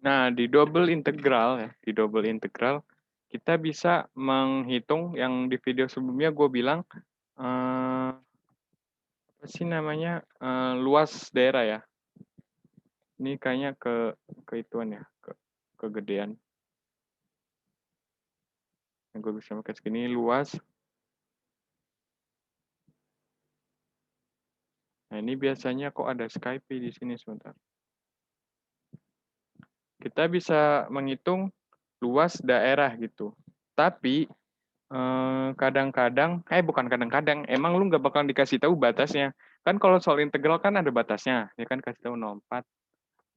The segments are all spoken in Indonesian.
Nah, di double integral ya, di double integral kita bisa menghitung yang di video sebelumnya gue bilang apa sih namanya luas daerah ya. Ini kayaknya ke ituan ya, kegedean. Yang gue bisa pakai segini luas. Nah, ini biasanya kok ada Skype di sini sebentar. Kita bisa menghitung luas daerah gitu. Tapi kadang-kadang, bukan kadang-kadang, emang lu nggak bakal dikasih tahu batasnya. Kan kalau soal integral kan ada batasnya, ya kan kasih tahu 0,4,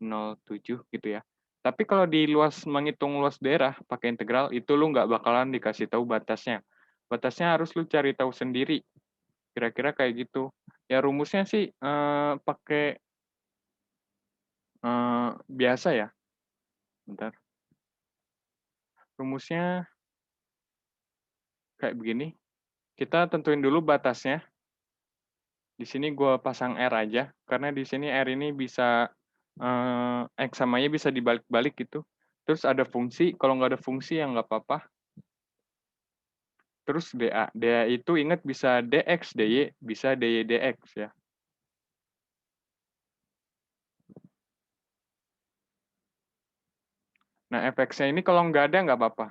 0,7 gitu ya. Tapi kalau di menghitung luas daerah pakai integral, itu lu nggak bakalan dikasih tahu batasnya. Batasnya harus lu cari tahu sendiri. Kira-kira kayak gitu. Ya rumusnya sih pakai biasa ya. Bentar. Rumusnya kayak begini. Kita tentuin dulu batasnya. Di sini gue pasang R aja, karena di sini R ini bisa, X sama Y bisa dibalik-balik gitu. Terus ada fungsi, kalau nggak ada fungsi ya nggak apa-apa. Terus DA. DA itu ingat bisa DX, DY, bisa DY, DX ya. Nah, fx-nya ini kalau nggak ada nggak apa-apa.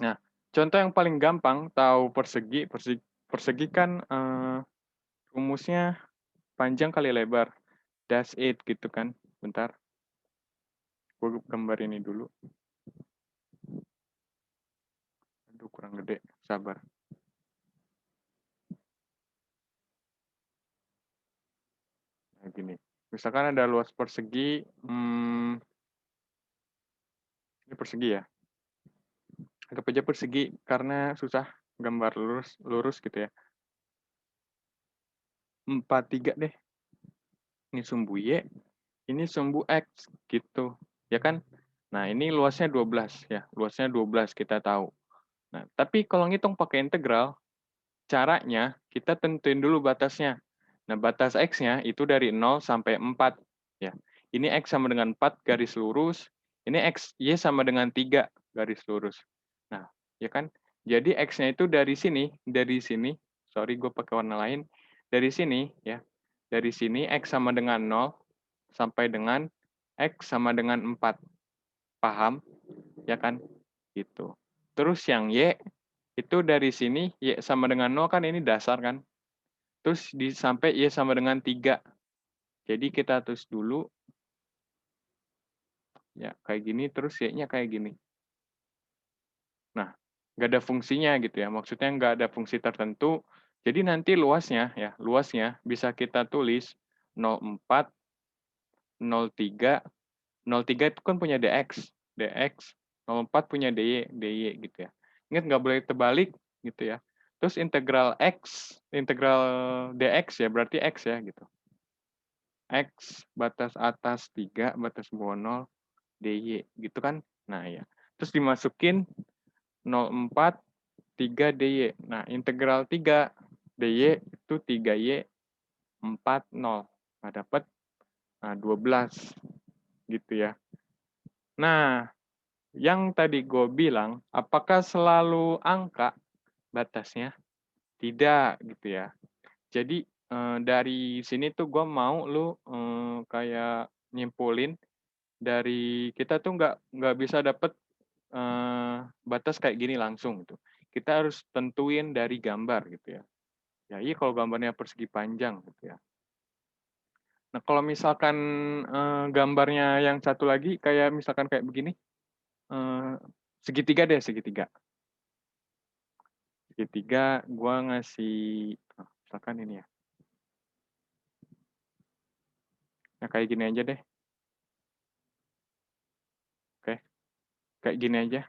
Nah, contoh yang paling gampang tahu persegi, persegi kan rumusnya panjang kali lebar. Dash 8 gitu kan. Bentar, gue gambar ini dulu. Aduh, kurang gede. Sabar. Nah, gini. Misalkan ada luas persegi, ini persegi ya. Anggap aja persegi karena susah gambar lurus, lurus gitu ya. 43 deh. Ini sumbu Y, ini sumbu X gitu. Ya kan? Nah, ini luasnya 12 ya. Luasnya 12 kita tahu. Nah, tapi kalau ngitung pakai integral, caranya kita tentuin dulu batasnya. Nah, batas X-nya itu dari 0 sampai 4. Ya. Ini X sama dengan 4 garis lurus. Ini X, Y sama dengan 3 garis lurus. Nah, ya kan? Jadi X-nya itu dari sini, sorry gue pakai warna lain, dari sini, ya, dari sini X sama dengan 0 sampai dengan X sama dengan 4. Paham? Ya kan? Gitu. Terus yang Y, itu dari sini, Y sama dengan 0 kan ini dasar kan? Terus sampai Y sama dengan 3. Jadi kita tulis dulu, ya kayak gini, terus Y-nya kayak gini. Nah, nggak ada fungsinya gitu ya. Maksudnya nggak ada fungsi tertentu. Jadi nanti luasnya bisa kita tulis 0,4, 0,3. 0,3 itu kan punya dx, dx, 0,4 punya dy, dy gitu ya. Ingat nggak boleh terbalik gitu ya. Terus integral x, integral dx ya berarti x ya gitu. X batas atas 3, batas bawah 0, dy gitu kan. Nah ya. Terus dimasukin 0,4, 3 dy. Nah, integral 3 dy itu 3y 40. Nah, dapat 12 gitu ya. Nah, yang tadi gue bilang, apakah selalu angka batasnya? Tidak gitu ya. Jadi dari sini tuh gue mau lu kayak nyimpulin dari kita tuh nggak bisa dapet batas kayak gini langsung gitu. Kita harus tentuin dari gambar gitu ya. Ya iya kalau gambarnya persegi panjang gitu ya. Nah kalau misalkan gambarnya yang satu lagi kayak misalkan kayak begini, eh, segitiga deh segitiga. Segitiga gue ngasih, misalkan ini ya. Nah kayak gini aja deh. Oke, kayak gini aja.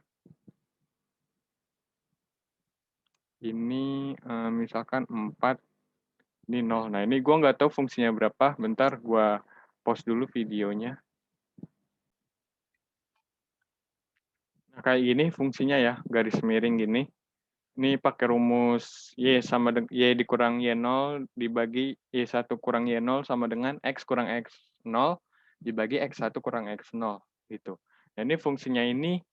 Ini misalkan 4, ini 0. Nah ini gue nggak tahu fungsinya berapa. Bentar gue pause dulu videonya. Nah, kayak gini fungsinya ya, garis miring gini. Ini pakai rumus Y dikurang Y0 dibagi Y1 kurang Y0 sama dengan X kurang X0 dibagi X1 kurang X0. Gitu. Nah, ini fungsinya ini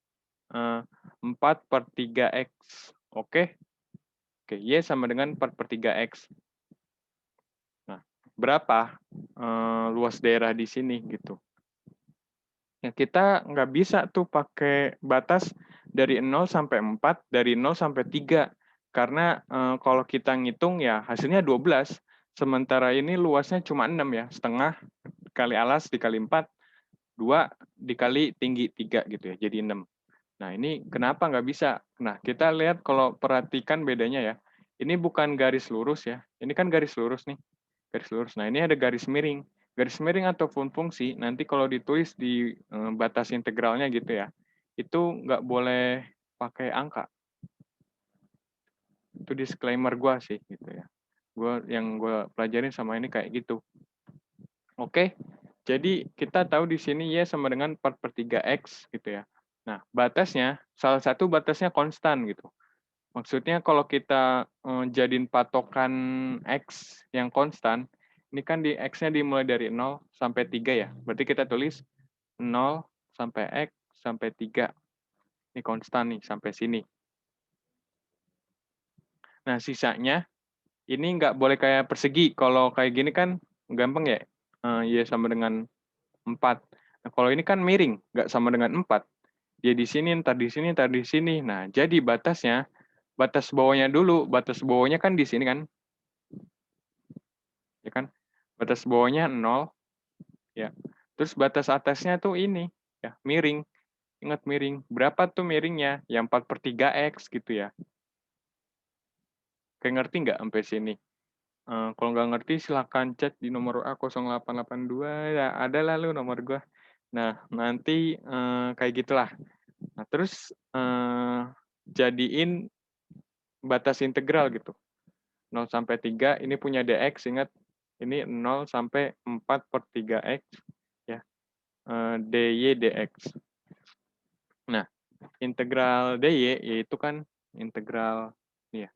4/3X. Oke? Oke, Y sama dengan 4/3X. Nah, berapa luas daerah di sini gitu? Ya, kita nggak bisa tuh pakai batas dari 0 sampai 4, dari 0 sampai 3. Karena kalau kita ngitung ya hasilnya 12. Sementara ini luasnya cuma 6 ya, setengah kali alas dikali 4, 2 dikali tinggi 3 gitu ya, jadi 6. Nah, ini kenapa nggak bisa? Nah, kita lihat kalau perhatikan bedanya ya. Ini bukan garis lurus ya, ini kan garis lurus nih. Garis lurus. Nah, ini ada garis miring. Garis miring ataupun fungsi, nanti kalau ditulis di batas integralnya gitu ya, itu nggak boleh pakai angka. Itu disclaimer gue sih, gitu ya. Yang gue pelajarin sama ini kayak gitu. Oke, jadi kita tahu di sini Y sama dengan 4/3X gitu ya. Nah, batasnya, salah satu batasnya konstan gitu. Maksudnya kalau kita jadiin patokan X yang konstan, ini kan di X-nya dimulai dari 0 sampai 3 ya. Berarti kita tulis 0 sampai X sampai 3. Ini konstan nih, sampai sini. Nah, sisanya, ini nggak boleh kayak persegi. Kalau kayak gini kan gampang ya, Y sama dengan 4. Nah, kalau ini kan miring, nggak sama dengan 4. Dia di sini, ntar di sini, ntar di sini. Nah, jadi batasnya, batas bawahnya dulu. Batas bawahnya kan di sini kan, ya kan? Batas bawahnya 0, ya. Terus batas atasnya tuh ini, ya, miring. Ingat miring. Berapa tuh miringnya? Yang 4/3X gitu ya. Kayak ngerti nggak sampai sini? Kalau nggak ngerti silahkan chat di nomor A 0882, ya ada lah lu nomor gua. Nah, nanti kayak gitulah. Nah, terus jadiin batas integral gitu. 0 sampai 3, ini punya dx, ingat. Ini 0 sampai 4/3x, ya. dy dx. Nah, integral dy yaitu kan integral ya,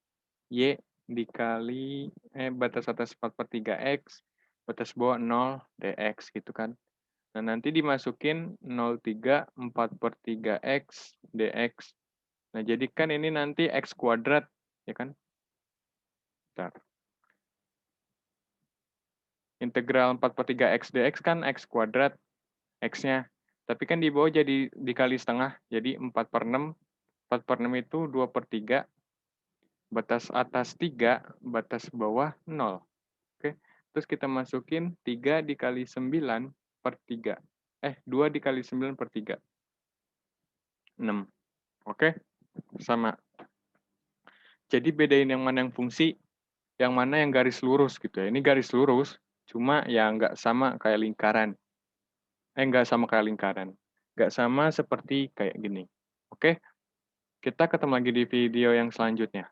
y dikali batas atas 4/3x, batas bawah 0 dx gitu kan. Nah, nanti dimasukin 0,3 4/3x dx. Nah, jadi kan ini nanti x kuadrat, ya kan? Bentar. Integral 4/3x dx kan x kuadrat, x-nya. Tapi kan di bawah jadi dikali setengah, jadi 4/6. 4/6 itu 2/3. Batas atas 3, batas bawah 0. Oke. Terus kita masukin 3 dikali 9/3. 2 dikali 9/3. 6. Oke? Sama. Jadi bedain yang mana yang fungsi, yang mana yang garis lurus gitu ya. Ini garis lurus, cuma ya nggak sama kayak lingkaran. Nggak sama kayak lingkaran. Nggak sama seperti kayak gini. Oke? Kita ketemu lagi di video yang selanjutnya.